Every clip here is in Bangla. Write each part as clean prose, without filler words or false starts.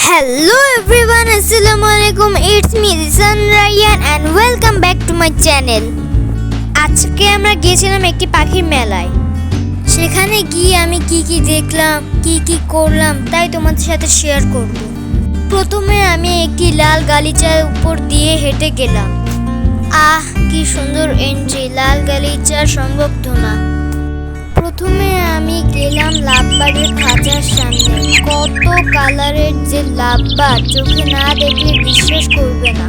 Hello everyone, Assalamualaikum. It's me Zisan Ryan and welcome back to my channel. আজকে আমরা গিয়েছিলাম একটি পাখির মেলায়। সেখানে গিয়ে আমি কি দেখলাম, কি করলাম তাই তোমাদের সাথে শেয়ার করব। প্রথমে আমি একটি লাল গালিচার উপর দিয়ে হেঁটে গেলাম। কি সুন্দর এন্ট্রি, লাল গালিচার সংবর্ধনা। প্রথমে আমি গেলাম লাভবার্ডের খাঁচার সামনে। কত কালারের যে লাভবার্ড, চোখে না দেখলে বিশ্বাস করবে না।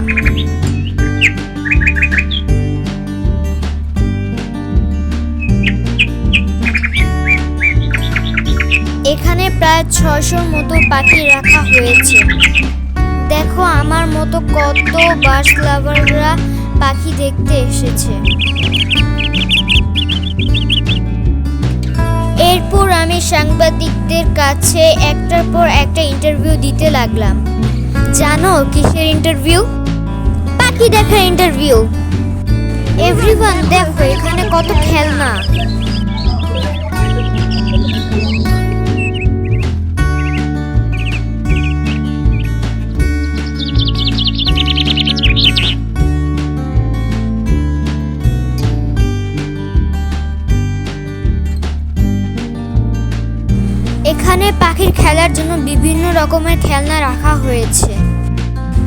এখানে প্রায় 600-র মতো পাখি রাখা হয়েছে। দেখো আমার মতো কত বার্ডস লাভাররা পাখি দেখতে এসেছে। এরপর আমি সাংবাদিকদের কাছে একটার পর একটা ইন্টারভিউ দিতে লাগলাম। জানো কিসের ইন্টারভিউ? পাখি দেখার ইন্টারভিউ। এভরিওয়ান দেখো এখানে কত খেলনা। এখানে পাখির খেলার জন্য বিভিন্ন রকমের খেলনা রাখা হয়েছে,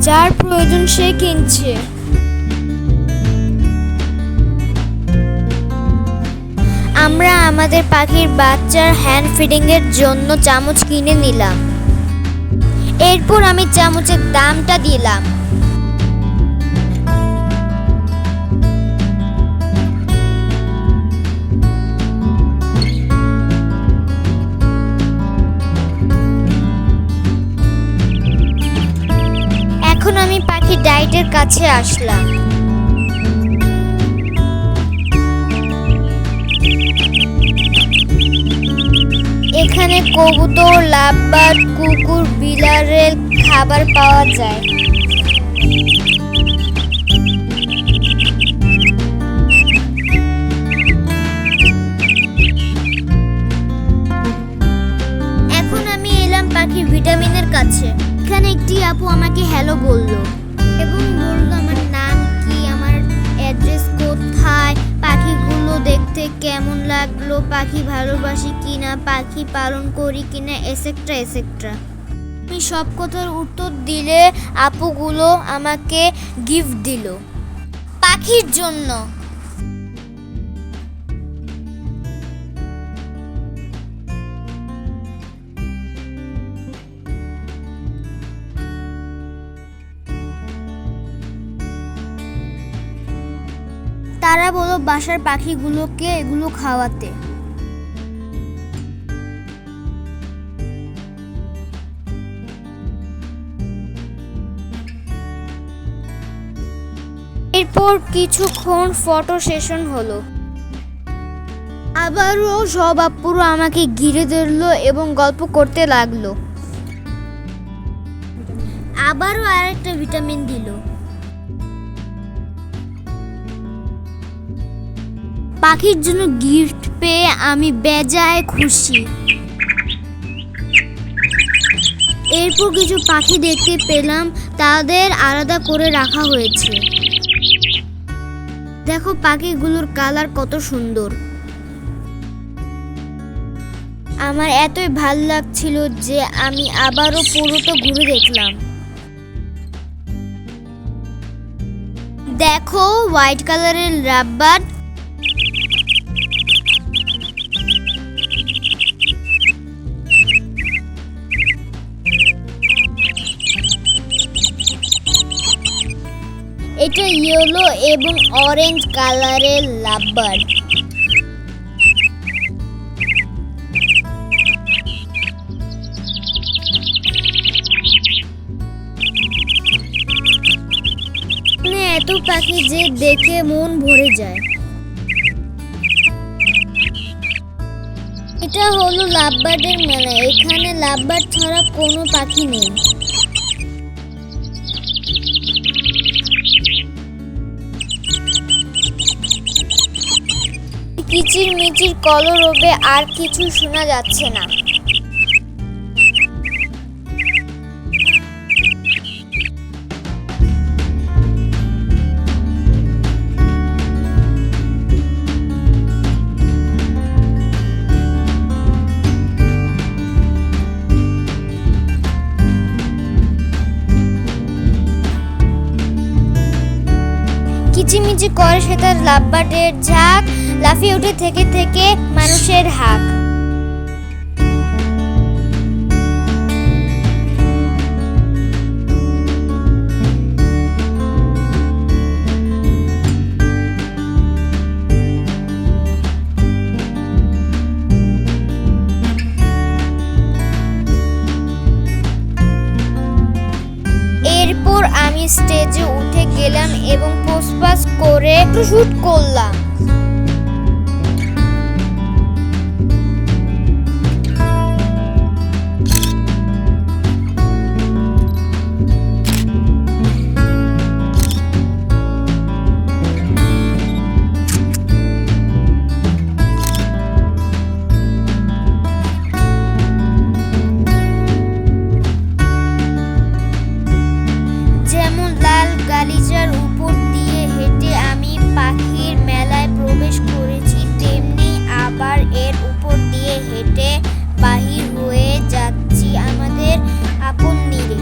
যার প্রয়োজন সে কিনছে। আমরা আমাদের পাখির বাচ্চার হ্যান্ড ফিডিং এর জন্য চামচ কিনে নিলাম। এরপর আমি চামচের দামটা দিলাম। এখন আমি পাখির ডায়েটের কাছে আসলাম। এখানে কবুতর, লাভবার্ড, কুকুর, বিলারের খাবার পাওয়া যায়। এখন আমি এলাম পাখির ভিটামিনের কাছে। এখানে একটি আপু আমাকে হ্যালো বলল এবং বলল আমার নাম কি, আমার অ্যাড্রেস কোথায়, পাখিগুলো দেখতে কেমন লাগলো, পাখি ভালোবাসি কিনা, পাখি পালন করি কিনা, এসেট্রা এসেট্রা। আমি সব কথার উত্তর দিলে আপুগুলো আমাকে গিফট দিল পাখির জন্য। তারা বলল বাসার পাখিগুলোকে এগুলো খাওয়াতে। এরপর কিছুক্ষণ ফটো সেশন হলো। আবারও সব আপুরা আমাকে ঘিরে ধরলো এবং গল্প করতে লাগলো। আবারও আরেকটা ভিটামিন দিল। পাখির জন্য গিফট পেয়ে আমি বেজায় খুশি। এরপর কিছু পাখি দেখতে পেলাম, তাদের আলাদা করে রাখা হয়েছে। দেখো পাখিগুলোর কালার কত সুন্দর। আমার এতই ভালো লাগছিল যে আমি আবারও পুরোটা ঘুরে দেখলাম। দেখো হোয়াইট কালারের লাভবার্ড। এটা ইয়েলো এবং অরেঞ্জ কালারের লাভবার্ড। এত পাখি যে দেখে মন ভরে যায়। এটা হলো লাভবার্ডের মেলা। এখানে লাভবার্ড ছাড়া কোনো পাখি নেই। কিচিরমিচির কলরবে আর কিছু শোনা যাচ্ছে না। কিচিমিচি করে সেটা লাভবার্ডের ঝাঁক, লাফিয়ে উঠে থেকে থেকে মানুষের হাঁক। এরপর আমি স্টেজে উঠে গেলাম এবং পোস্ট করে একটু শুট করলাম। গালিচার উপর দিয়ে হেঁটে আমি পাখির মেলায় প্রবেশ করেছি, তেমনি আবার এর উপর দিয়ে হেঁটে বাহির হয়ে যাচ্ছি আমাদের আপন নীড়ে।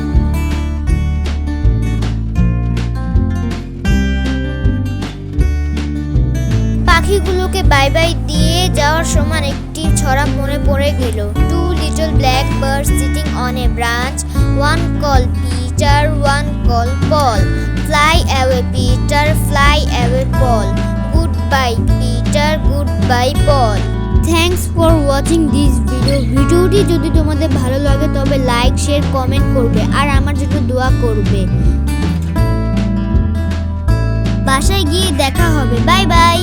পাখিগুলোকে বাই বাই দিয়ে যাওয়ার সময় একটি ছড়া মনে পড়ে গেল। 2 little black birds sitting on a branch, one called Peter, one called Paul. Fly away Peter, fly away Paul. Goodbye Peter, goodbye Paul. Thanks for watching this video. ভিডিওটি যদি তোমাদের ভালো লাগে তবে লাইক, শেয়ার, কমেন্ট করবে আর আমার জন্য দোয়া করবে। বাসায় গিয়ে দেখা হবে। Bye bye.